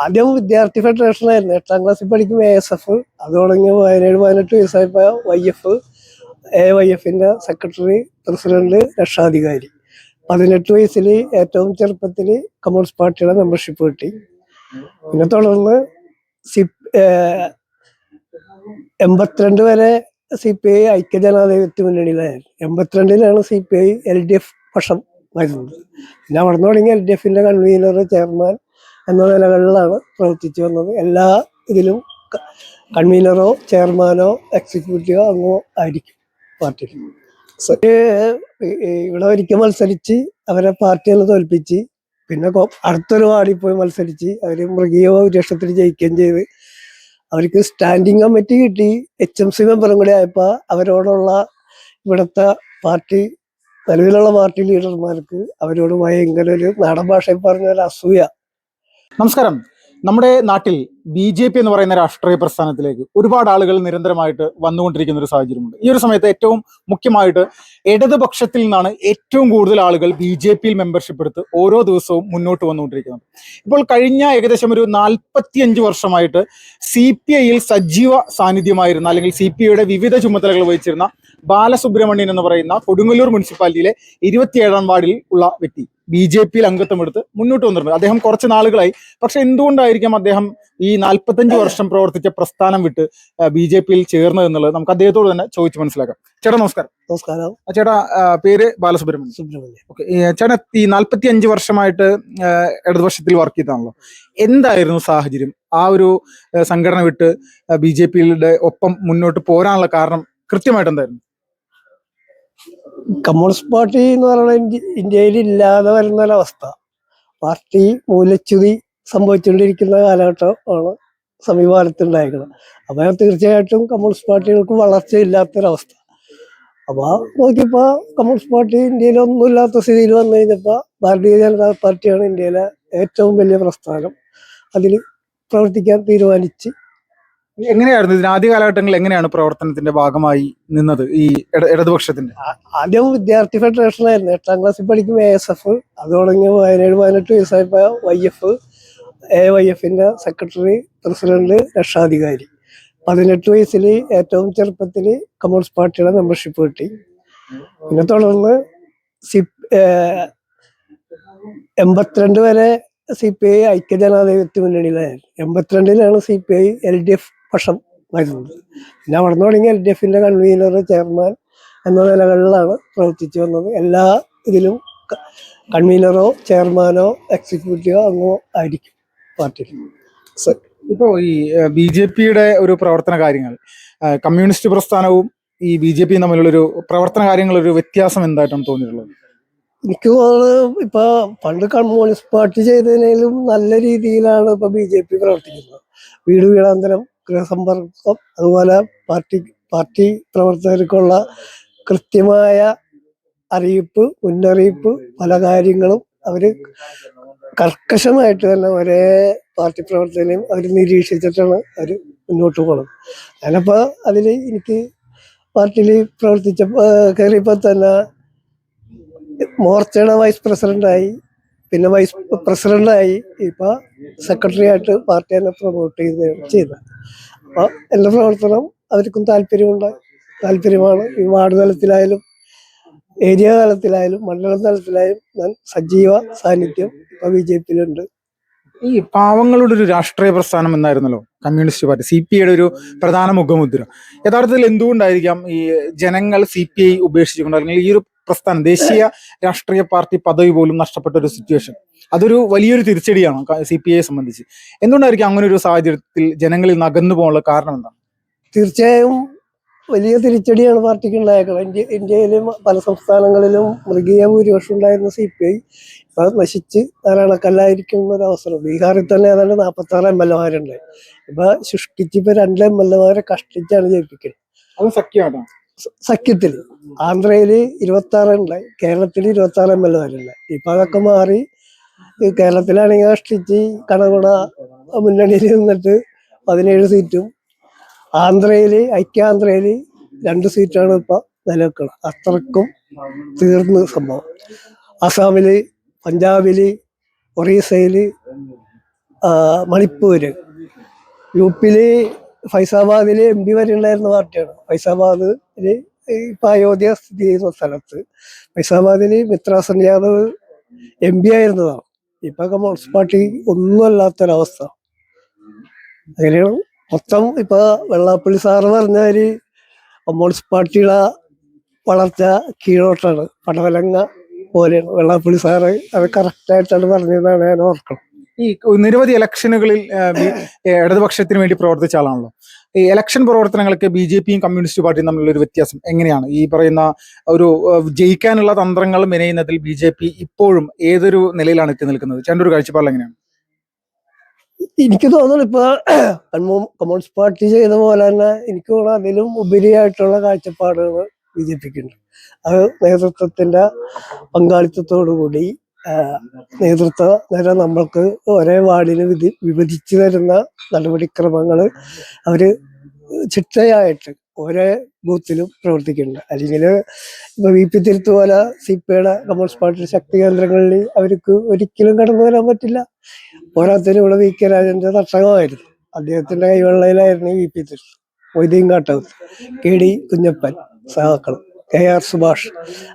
ആദ്യം വിദ്യാർത്ഥി ഫെഡറേഷനായിരുന്നു. 8ാം ക്ലാസ്സിൽ പഠിക്കും ASF. അത് തുടങ്ങി 17-18 വയസ്സായപ്പോൾ YF, AYFന്റെ സെക്രട്ടറി, പ്രസിഡന്റ്, രക്ഷാധികാരി. 18 വയസ്സിൽ ഏറ്റവും ചെറുപ്പത്തിൽ കമ്മ്യൂണിസ്റ്റ് പാർട്ടിയുടെ മെമ്പർഷിപ്പ് കിട്ടി. പിന്നെ തുടർന്ന് 82 വരെ CPI ഐക്യജനാധിപത്യ മുന്നണിയിലായിരുന്നു. 82-ലാണ് CPI LDF പക്ഷം വരുന്നത്. പിന്നെ അവിടെ നിന്ന് തുടങ്ങി LDFന്റെ കൺവീനർ, ചെയർമാൻ എന്ന നിലകളിലാണ് പ്രവർത്തിച്ചു വന്നത്. എല്ലാ ഇതിലും കൺവീനറോ ചെയർമാനോ എക്സിക്യൂട്ടീവോ അങ്ങോ ആയിരിക്കും പാർട്ടിയിൽ. ഇവിടെ ഒരിക്കൽ മത്സരിച്ച് അവരെ പാർട്ടിയിൽ തോൽപ്പിച്ച്, പിന്നെ അടുത്തൊരു വാർഡിൽ പോയി മത്സരിച്ച് അവർ മൃഗീയ ഭൂരിപക്ഷത്തിൽ ജയിക്കുകയും ചെയ്ത് അവർക്ക് സ്റ്റാൻഡിങ് കമ്മിറ്റി കിട്ടി. HMC മെമ്പറും കൂടി ആയപ്പോൾ അവരോടുള്ള ഇവിടുത്തെ പാർട്ടി നിലവിലുള്ള പാർട്ടി ലീഡർമാർക്ക് അവരോട് ഭയങ്കര ഒരു നാടൻ ഭാഷയിൽ പറഞ്ഞ ഒരു അസൂയ. നമസ്കാരം. നമ്മുടെ നാട്ടിൽ BJP എന്ന് പറയുന്ന രാഷ്ട്രീയ പ്രസ്ഥാനത്തിലേക്ക് ഒരുപാട് ആളുകൾ നിരന്തരമായിട്ട് വന്നുകൊണ്ടിരിക്കുന്ന ഒരു സാഹചര്യമുണ്ട്. ഈ ഒരു സമയത്ത് ഏറ്റവും മുഖ്യമായിട്ട് ഇടതുപക്ഷത്തിൽ നിന്നാണ് ഏറ്റവും കൂടുതൽ ആളുകൾ BJPയിൽ മെമ്പർഷിപ്പ് എടുത്ത് ഓരോ ദിവസവും മുന്നോട്ട് വന്നുകൊണ്ടിരിക്കുന്നത്. ഇപ്പോൾ കഴിഞ്ഞ ഏകദേശം ഒരു 45 വർഷമായിട്ട് CPIയിൽ സജീവ സാന്നിധ്യമായിരുന്ന, അല്ലെങ്കിൽ CPIയുടെ വിവിധ ചുമതലകൾ വഹിച്ചിരുന്ന ബാലസുബ്രഹ്മണ്യൻ എന്ന് പറയുന്ന കൊടുങ്ങല്ലൂർ മുനിസിപ്പാലിറ്റിയിലെ 27ാം വാർഡിൽ ഉള്ള വ്യക്തി BJPയിൽ അംഗത്വം എടുത്ത് മുന്നോട്ട് വന്നിട്ടുണ്ട്. അദ്ദേഹം കുറച്ച് നാളുകളായി. പക്ഷെ എന്തുകൊണ്ടായിരിക്കും അദ്ദേഹം ഈ 45 വർഷം പ്രവർത്തിച്ച പ്രസ്ഥാനം വിട്ട് BJPയിൽ ചേർന്നത് എന്നുള്ളത് നമുക്ക് അദ്ദേഹത്തോട് തന്നെ ചോദിച്ച് മനസ്സിലാക്കാം. ചേട്ടാ നമസ്കാരം. നമസ്കാരം. ചേട്ടാ പേര് ബാലസുബ്രഹ്മണ്യൻ. ഓക്കെ. ചേട്ടാ ഈ 45 വർഷമായിട്ട് ഇടതുപക്ഷത്തിൽ വർക്ക് ചെയ്താണല്ലോ. എന്തായിരുന്നു സാഹചര്യം? ആ ഒരു സംഘടന വിട്ട് BJPയുടെ ഒപ്പം മുന്നോട്ട് പോരാനുള്ള കാരണം കൃത്യമായിട്ട് എന്തായിരുന്നു? കമ്മ്യൂണിസ്റ്റ് പാർട്ടി എന്ന് പറയുന്നത് ഇന്ത്യയിൽ ഇല്ലാതെ വരുന്ന ഒരവസ്ഥ. പാർട്ടി മൂല്യച്യുതി സംഭവിച്ചുകൊണ്ടിരിക്കുന്ന കാലഘട്ടമാണ് സമീപകാലത്തുണ്ടായിരിക്കുന്നത്. അപ്പോൾ തീർച്ചയായിട്ടും കമ്മ്യൂണിസ്റ്റ് പാർട്ടികൾക്ക് വളർച്ചയില്ലാത്തൊരവസ്ഥ. അപ്പോൾ നോക്കിയപ്പോൾ കമ്മ്യൂണിസ്റ്റ് പാർട്ടി ഇന്ത്യയിലൊന്നുമില്ലാത്ത സ്ഥിതിയിൽ വന്നു കഴിഞ്ഞപ്പോൾ ഭാരതീയ ജനതാ പാർട്ടിയാണ് ഇന്ത്യയിലെ ഏറ്റവും വലിയ പ്രസ്ഥാനം. അതിൽ പ്രവർത്തിക്കാൻ തീരുമാനിച്ച്. എങ്ങനെയായിരുന്നു ഇതിന് ആദ്യ കാലഘട്ടങ്ങളിൽ എങ്ങനെയാണ് പ്രവർത്തനത്തിന്റെ ഭാഗമായി നിന്നത് ഈ ഇടതുപക്ഷത്തിന്റെ? ആദ്യം വിദ്യാർത്ഥി ഫെഡറേഷനായിരുന്നു. 8ാം ക്ലാസ്സിൽ പഠിക്കും ASF. അത് തുടങ്ങി 17-18 വയസ്സായപ്പോൾ YF, AYFന്റെ സെക്രട്ടറി, പ്രസിഡന്റ്, രക്ഷാധികാരി. 18 വയസ്സിൽ ഏറ്റവും ചെറുപ്പത്തിൽ കമ്മ്യൂണിസ്റ്റ് പാർട്ടിയുടെ മെമ്പർഷിപ്പ് കിട്ടി. പിന്നെ തുടർന്ന് 82 വരെ CPI ഐക്യജനാധിപത്യ മുന്നണിയിലായിരുന്നു. 82-ലാണ് CPI LDF പക്ഷം വരുന്നത്. പിന്നെ അവിടെ നിന്ന് തുടങ്ങി LDFന്റെ കൺവീനർ, ചെയർമാൻ എന്ന നിലകളിലാണ് പ്രവർത്തിച്ചു വന്നത്. എല്ലാ ഇതിലും കൺവീനറോ ചെയർമാനോ എക്സിക്യൂട്ടീവോ അങ്ങോ ആയിരിക്കും പാർട്ടിയിൽ. ഇപ്പോൾ ഈ BJPയുടെ ഒരു പ്രവർത്തന കാര്യങ്ങൾ, കമ്മ്യൂണിസ്റ്റ് പ്രസ്ഥാനവും ഈ BJPയും തമ്മിലുള്ളൊരു പ്രവർത്തന കാര്യങ്ങളൊരു വ്യത്യാസം എന്തായിട്ടാണ് തോന്നിയിട്ടുള്ളത്? എനിക്ക് തോന്നുന്നത് ഇപ്പൊ പണ്ട് കമ്മ്യൂണിസ്റ്റ് പാർട്ടി ചെയ്തതിനേലും നല്ല രീതിയിലാണ് ഇപ്പൊ BJP പ്രവർത്തിക്കുന്നത്. വീട് വീടാന്തരം, ഗൃഹസമ്പർക്കം, അതുപോലെ പാർട്ടി പ്രവർത്തകർക്കുള്ള കൃത്യമായ അറിയിപ്പ്, മുന്നറിയിപ്പ്, പല കാര്യങ്ങളും അവര് കർക്കശമായിട്ട് തന്നെ ഒരേ പാർട്ടി പ്രവർത്തകനെയും അവർ നിരീക്ഷിച്ചിട്ടാണ് അവർ മുന്നോട്ട് പോകുന്നത്. ഞാനപ്പോൾ അതിൽ എനിക്ക് പാർട്ടിയിൽ കയറിയപ്പോൾ തന്നെ മോർച്ചയുടെ വൈസ് പ്രസിഡന്റായി, പിന്നെ വൈസ് പ്രസിഡന്റായി, ഇപ്പൊ സെക്രട്ടറി ആയിട്ട് പാർട്ടി തന്നെ പ്രൊമോട്ട് ചെയ്തത്. അപ്പൊ എല്ലാ പ്രവർത്തനം അവർക്കും താല്പര്യമാണ്. ഈ വാർഡ് തലത്തിലായാലും ഏരിയ തലത്തിലായാലും മണ്ഡലം തലത്തിലായാലും ഞാൻ സജീവ സാന്നിധ്യം ഇപ്പൊ BJPയിലുണ്ട്. ഈ പാവങ്ങളുടെ ഒരു രാഷ്ട്രീയ പ്രസ്ഥാനം എന്നായിരുന്നല്ലോ കമ്മ്യൂണിസ്റ്റ് പാർട്ടി, CPIയുടെ ഒരു പ്രധാന മുഖമുദ്ര. യഥാർത്ഥത്തിൽ എന്തുകൊണ്ടായിരിക്കാം ഈ ജനങ്ങൾ CPI ഉപേക്ഷിച്ചുകൊണ്ട്, അല്ലെങ്കിൽ ഈ ഒരു പ്രസ്ഥാനം, ദേശീയ രാഷ്ട്രീയ പാർട്ടി പദവി പോലും നഷ്ടപ്പെട്ട ഒരു സിറ്റുവേഷൻ, അതൊരു വലിയൊരു തിരിച്ചടിയാണ് CPIയെ സംബന്ധിച്ച്. എന്തുകൊണ്ടായിരിക്കും അങ്ങനെ ഒരു സാഹചര്യത്തിൽ ജനങ്ങളിൽ നിന്ന് അകന്നു പോകാനുള്ള കാരണം എന്താണ്? തീർച്ചയായും വലിയ തിരിച്ചടിയാണ് പാർട്ടിക്ക് ഉണ്ടായേക്കുന്നത്. ഇന്ത്യയിലും പല സംസ്ഥാനങ്ങളിലും മൃഗീയ ഭൂരിപക്ഷം ഉണ്ടായിരുന്ന CPI ഇപ്പൊ നശിച്ച് നാരായണക്കല്ലായിരിക്കുന്ന ഒരു അവസരം. ബീഹാറിൽ തന്നെ ഏതാണ്ട് 46 MLA-മാരുണ്ടായി. ഇപ്പൊ സൃഷ്ടിച്ച് ഇപ്പൊ 2 MLA-മാരെ കഷ്ടിച്ചാണ് ജയിപ്പിക്കുന്നത്. അത് സഖ്യത്തിൽ ആന്ധ്രയില് 26 ഉണ്ടായി, കേരളത്തിൽ 26 MLA-മാരുണ്ടായി. ഇപ്പൊ അതൊക്കെ മാറി കേരളത്തിലാണെങ്കിൽ കഷ്ടിച്ച് കണകുണ മുന്നണിയിൽ നിന്നിട്ട് 17 സീറ്റും, ഐക്യാന്ധ്രയില് 2 സീറ്റാണ് ഇപ്പൊ നിലനിൽക്കുന്നത്. അത്രക്കും തീർന്ന് സംഭവം. അസാമില്, പഞ്ചാബില്, ഒറീസയില്, മണിപ്പൂര്, യു.പിയില് ഫൈസാബാദില് MP വരെ ഉണ്ടായിരുന്ന പാർട്ടിയാണ്. ഫൈസാബാദില് ഇപ്പൊ അയോധ്യ സ്ഥിതി ചെയ്യുന്ന സ്ഥലത്ത് ഫൈസാബാദില് മിത്ര യാദവ് MP ആയിരുന്നതാണ്. ഇപ്പൊ കമ്മ്യൂണിസ്റ്റ് പാർട്ടി ഒന്നും അല്ലാത്തൊരവസ്ഥ. അങ്ങനെയാണ് മൊത്തം. ഇപ്പൊ വെള്ളാപ്പള്ളി സാറ് പറഞ്ഞാല് കമ്മ്യൂണിസ്റ്റ് പാർട്ടിയുടെ വളർച്ച കീഴോട്ടാണ്, പടവലങ്ങ പോലെയാണ്. വെള്ളാപ്പള്ളി സാറ് അത് കറക്റ്റായിട്ടാണ് പറഞ്ഞതെന്നാണ് ഞാൻ ഓർക്കണം. ഈ നിരവധി ഇലക്ഷനുകളിൽ ഇടതുപക്ഷത്തിന് വേണ്ടി പ്രവർത്തിച്ച ആളാണല്ലോ. ഈ ഇലക്ഷൻ പ്രവർത്തനങ്ങൾക്ക് BJPയും കമ്മ്യൂണിസ്റ്റ് പാർട്ടിയും തമ്മിലുള്ള ഒരു വ്യത്യാസം എങ്ങനെയാണ്? ഈ പറയുന്ന ഒരു ജയിക്കാനുള്ള തന്ത്രങ്ങൾ മെനയുന്നതിൽ BJP ഇപ്പോഴും ഏതൊരു നിലയിലാണ് എത്തി നിൽക്കുന്നത്? ചേട്ടൻ്റെ ഒരു കാഴ്ചപ്പാടിൽ എങ്ങനെയാണ്? എനിക്ക് തോന്നുന്നു ഇപ്പൊ കമ്മ്യൂണിസ്റ്റ് പാർട്ടി ചെയ്ത പോലെ തന്നെ എനിക്ക് തോന്നുന്നു അതിലും ഉപരിയായിട്ടുള്ള കാഴ്ചപ്പാടുകൾ BJPക്ക് ഉണ്ട്. അത് നേതൃത്വത്തിന്റെ പങ്കാളിത്തത്തോടു കൂടി നേതൃത്വം നമ്മൾക്ക് ഒരേ വാർഡിന് വിഭജിച്ചു തരുന്ന നടപടിക്രമങ്ങൾ അവര് ചിട്ടയായിട്ട് ഓരോ ബൂത്തിലും പ്രവർത്തിക്കുന്നുണ്ട്. അല്ലെങ്കിൽ ഇപ്പൊ VP തിരുത്ത് പോലെ CPIയുടെ കമ്മ്യൂണിസ്റ്റ് പാർട്ടി ശക്തി കേന്ദ്രങ്ങളിൽ അവർക്ക് ഒരിക്കലും കടന്നു വരാൻ പറ്റില്ല. പോരാത്തതിന് ഇവിടെ VK രാജന്റെ തട്ടകമായിരുന്നു. അദ്ദേഹത്തിന്റെ കൈവെള്ളയിലായിരുന്നു VP തിരുത്ത്, Moideen Kattakath, KD Kunjappan സഹാക്കൾ, KR Subhash,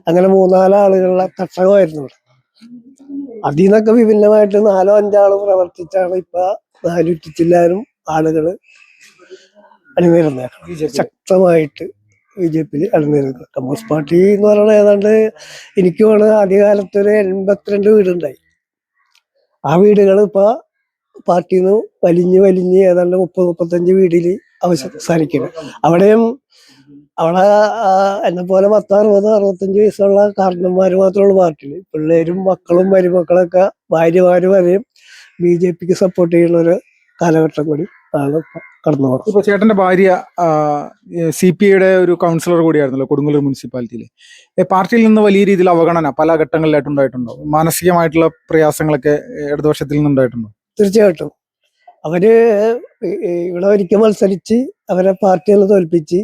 അങ്ങനെ 3-4 ആളുകളുടെ തട്ടകമായിരുന്നു ഇവിടെ. അതിൽ നിന്നൊക്കെ വിഭിന്നമായിട്ട് 4-5 ആള് പ്രവർത്തിച്ചാണ് ഇപ്പൊ 400 ചില്ലാനും ആളുകള് അണിനിരന്നേക്കണം. ശക്തമായിട്ട് BJPയിൽ അണിനിരന്നത്. കമ്മ്യൂണിസ്റ്റ് പാർട്ടി എന്ന് പറയുന്നത് ഏതാണ്ട് എനിക്ക് തോന്നുന്നത് ആദ്യകാലത്ത് ഒരു 82 വീടുണ്ടായി. ആ വീടുകൾ ഇപ്പൊ പാർട്ടിന്ന് വലിഞ്ഞ് ഏതാണ്ട് 30-35 വീടില് അവസാനിക്കണം. അവിടെ എന്നെ പോലെ 10-60-65 വയസ്സുള്ള കാരണന്മാര് മാത്രമുള്ള പാർട്ടിയിൽ പിള്ളേരും മക്കളും മരുമക്കളൊക്കെ ഭാര്യമാര് വരെയും BJPക്ക് സപ്പോർട്ട് ചെയ്യുന്ന ഒരു കാലഘട്ടം കൂടി ആണ് കടന്നു പോകുന്നത്. ഇപ്പൊ ചേട്ടന്റെ ഭാര്യ CPIയുടെ ഒരു കൗൺസിലർ കൂടിയായിരുന്നല്ലോ കൊടുങ്ങല്ലൂർ മുനിസിപ്പാലിറ്റിയിൽ. പാർട്ടിയിൽ നിന്ന് വലിയ രീതിയിൽ അവഗണന പല ഘട്ടങ്ങളിലായിട്ട് ഉണ്ടായിട്ടുണ്ടോ? മാനസികമായിട്ടുള്ള പ്രയാസങ്ങളൊക്കെ ഇടതുപക്ഷത്തിൽ നിന്നുണ്ടായിട്ടുണ്ടോ? തീർച്ചയായിട്ടും. അവര് ഇവിടെ ഒരിക്കൽ മത്സരിച്ച് അവരെ പാർട്ടിയിൽ തോൽപ്പിച്ച്,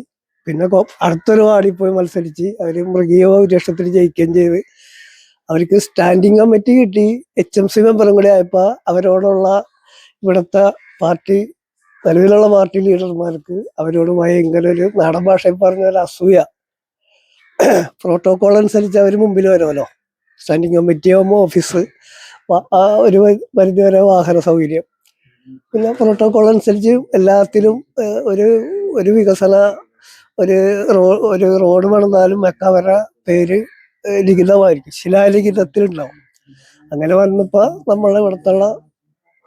പിന്നെ അടുത്തൊരു വാർഡിൽ പോയി മത്സരിച്ച് അവര് മൃഗീയ ഭൂരിപക്ഷത്തിൽ ജയിക്കുകയും ചെയ്ത് അവർക്ക് സ്റ്റാൻഡിങ് കമ്മിറ്റി കിട്ടി. HMC മെമ്പറും കൂടി ആയപ്പോ അവരോടുള്ള ഇവിടുത്തെ പാർട്ടി നിലവിലുള്ള പാർട്ടി ലീഡർമാർക്ക് അവരോട് ഭയങ്കര ഒരു നാടൻ ഭാഷയിൽ പറഞ്ഞ ഒരു അസൂയ. പ്രോട്ടോകോൾ അനുസരിച്ച് അവർ മുമ്പിൽ വരുമല്ലോ. സ്റ്റാൻഡിങ് കമ്മിറ്റി ആകുമ്പോൾ ഓഫീസ്, ഒരു പരിധി വരെ വാഹന സൗകര്യം, പിന്നെ പ്രോട്ടോകോൾ അനുസരിച്ച് എല്ലാത്തിലും ഒരു വികസന ഒരു റോഡ് പണിതാലും ഒക്കെ അവരുടെ പേര് ലിഖിതമായിരിക്കും, ശിലാലിഖിതത്തിലുണ്ടാവും. അങ്ങനെ വന്നപ്പോ നമ്മളെ ഇവിടുത്തുള്ള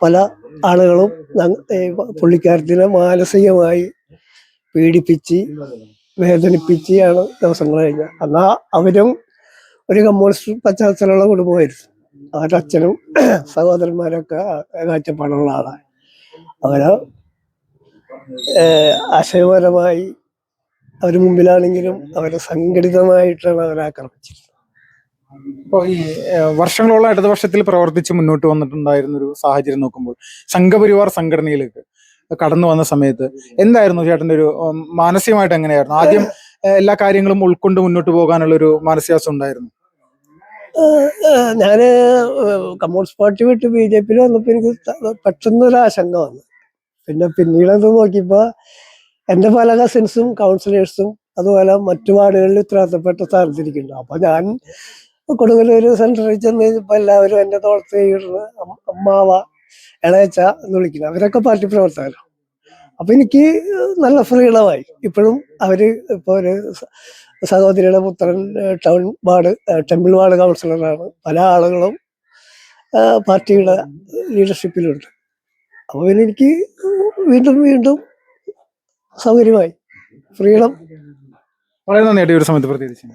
പല ആളുകളും പുള്ളിക്കാരത്തിനെ മാനസികമായി പീഡിപ്പിച്ച് വേദനിപ്പിച്ചാണ് ദിവസങ്ങൾ കഴിഞ്ഞത്. എന്നാ അവരും ഒരു കമ്മ്യൂണിസ്റ്റ് പശ്ചാത്തലമുള്ള കുടുംബമായിരുന്നു. അവരുടെ അച്ഛനും സഹോദരന്മാരൊക്കെ കാഴ്ചപ്പാടുള്ള ആളാണ്. അവര് ആശയപരമായി അവർ മുമ്പിലാണെങ്കിലും അവരെ സംഘടിതമായിട്ടാണ് അവരെ ആക്രമിച്ചത്. ഇപ്പോൾ ഈ വർഷങ്ങളോളം ഇടതുപക്ഷത്തിൽ പ്രവർത്തിച്ച് മുന്നോട്ട് വന്നിട്ടുണ്ടായിരുന്ന ഒരു സാഹചര്യം നോക്കുമ്പോൾ സംഘപരിവാർ സംഘടനയിലേക്ക് കടന്നു വന്ന സമയത്ത് എന്തായിരുന്നു ചേട്ടൻ്റെ ഒരു മാനസികമായിട്ട് എങ്ങനെയായിരുന്നു? ആദ്യം എല്ലാ കാര്യങ്ങളും ഉൾക്കൊണ്ട് മുന്നോട്ട് പോകാനുള്ള ഒരു മാനസികാവസ്ഥ ഉണ്ടായിരുന്നു? ഞാന് കമ്മ്യൂണിസ്റ്റ് പാർട്ടി വിട്ട് BJPയിൽ വന്നപ്പോ എനിക്ക് പെട്ടെന്നൊരു ആശങ്ക വന്നു. പിന്നീട് അത് നോക്കിയപ്പോ എൻ്റെ പല കസിൻസും കൗൺസിലേഴ്സും അതുപോലെ മറ്റു വാർഡുകളിൽ ഉത്തരവാദിത്തപ്പെട്ട സ്ഥാനത്തിരിക്കുന്നുണ്ട്. അപ്പൊ ഞാൻ കൊടുങ്ങല്ലൂര് സെന്ററിൽ ചെന്ന് കഴിഞ്ഞപ്പോ എല്ലാവരും എൻ്റെ തോളത്ത് കൈയിടുന്നത് അമ്മാവ, ഇളയച്ച എന്ന് വിളിക്കുന്നത്. അവരൊക്കെ പാർട്ടി പ്രവർത്തകരാണ്. അപ്പൊ എനിക്ക് നല്ല ഫ്രീഡമായി. ഇപ്പോഴും അവര് ഇപ്പൊ ഒരു സഹോദരിയുടെ പുത്രൻ ടെമ്പിൾ വാർഡ് കൗൺസിലറാണ്. പല ആളുകളും പാർട്ടിയുടെ ലീഡർഷിപ്പിലുണ്ട്. അപ്പൊ പിന്നെ എനിക്ക് വീണ്ടും സൗകര്യമായി, ഫ്രീഡം. വളരെ നന്ദിയായിട്ട് ഒരു സമയത്ത് പ്രത്യേകിച്ച്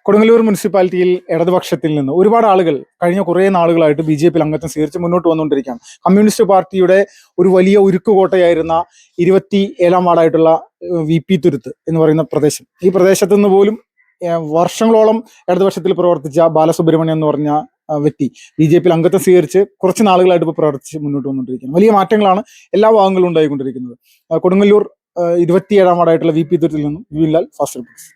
കൊടുങ്ങല്ലൂർ മുനിസിപ്പാലിറ്റിയിൽ ഇടതുപക്ഷത്തിൽ നിന്ന് ഒരുപാട് ആളുകൾ കഴിഞ്ഞ കുറേ നാളുകളായിട്ട് BJPയിൽ അംഗത്വം സ്വീകരിച്ച് മുന്നോട്ട് വന്നുകൊണ്ടിരിക്കുകയാണ്. കമ്മ്യൂണിസ്റ്റ് പാർട്ടിയുടെ ഒരു വലിയ ഉരുക്കുകോട്ടയായിരുന്ന 27-ാം വാർഡായിട്ടുള്ള VP തുരുത്ത് എന്ന് പറയുന്ന പ്രദേശം, ഈ പ്രദേശത്തു നിന്ന് പോലും വർഷങ്ങളോളം ഇടതുപക്ഷത്തിൽ പ്രവർത്തിച്ച ബാലസുബ്രഹ്മണ്യം എന്ന് പറഞ്ഞ വ്യക്തി BJPയിൽ അംഗത്വം സ്വീകരിച്ച് കുറച്ച് നാളുകളായിട്ട് ഇപ്പോൾ പ്രവർത്തിച്ച് മുന്നോട്ട് വന്നുകൊണ്ടിരിക്കുകയാണ്. വലിയ മാറ്റങ്ങളാണ് എല്ലാ ഭാഗങ്ങളും ഉണ്ടായിക്കൊണ്ടിരിക്കുന്നത്. കൊടുങ്ങല്ലൂർ 27-ാം വാർഡായിട്ടുള്ള VP തുരുത്തിൽ നിന്നും വിപിൻ ലാൽ, ഫാസ്റ്റ് റിപ്പോർട്ട്സ്.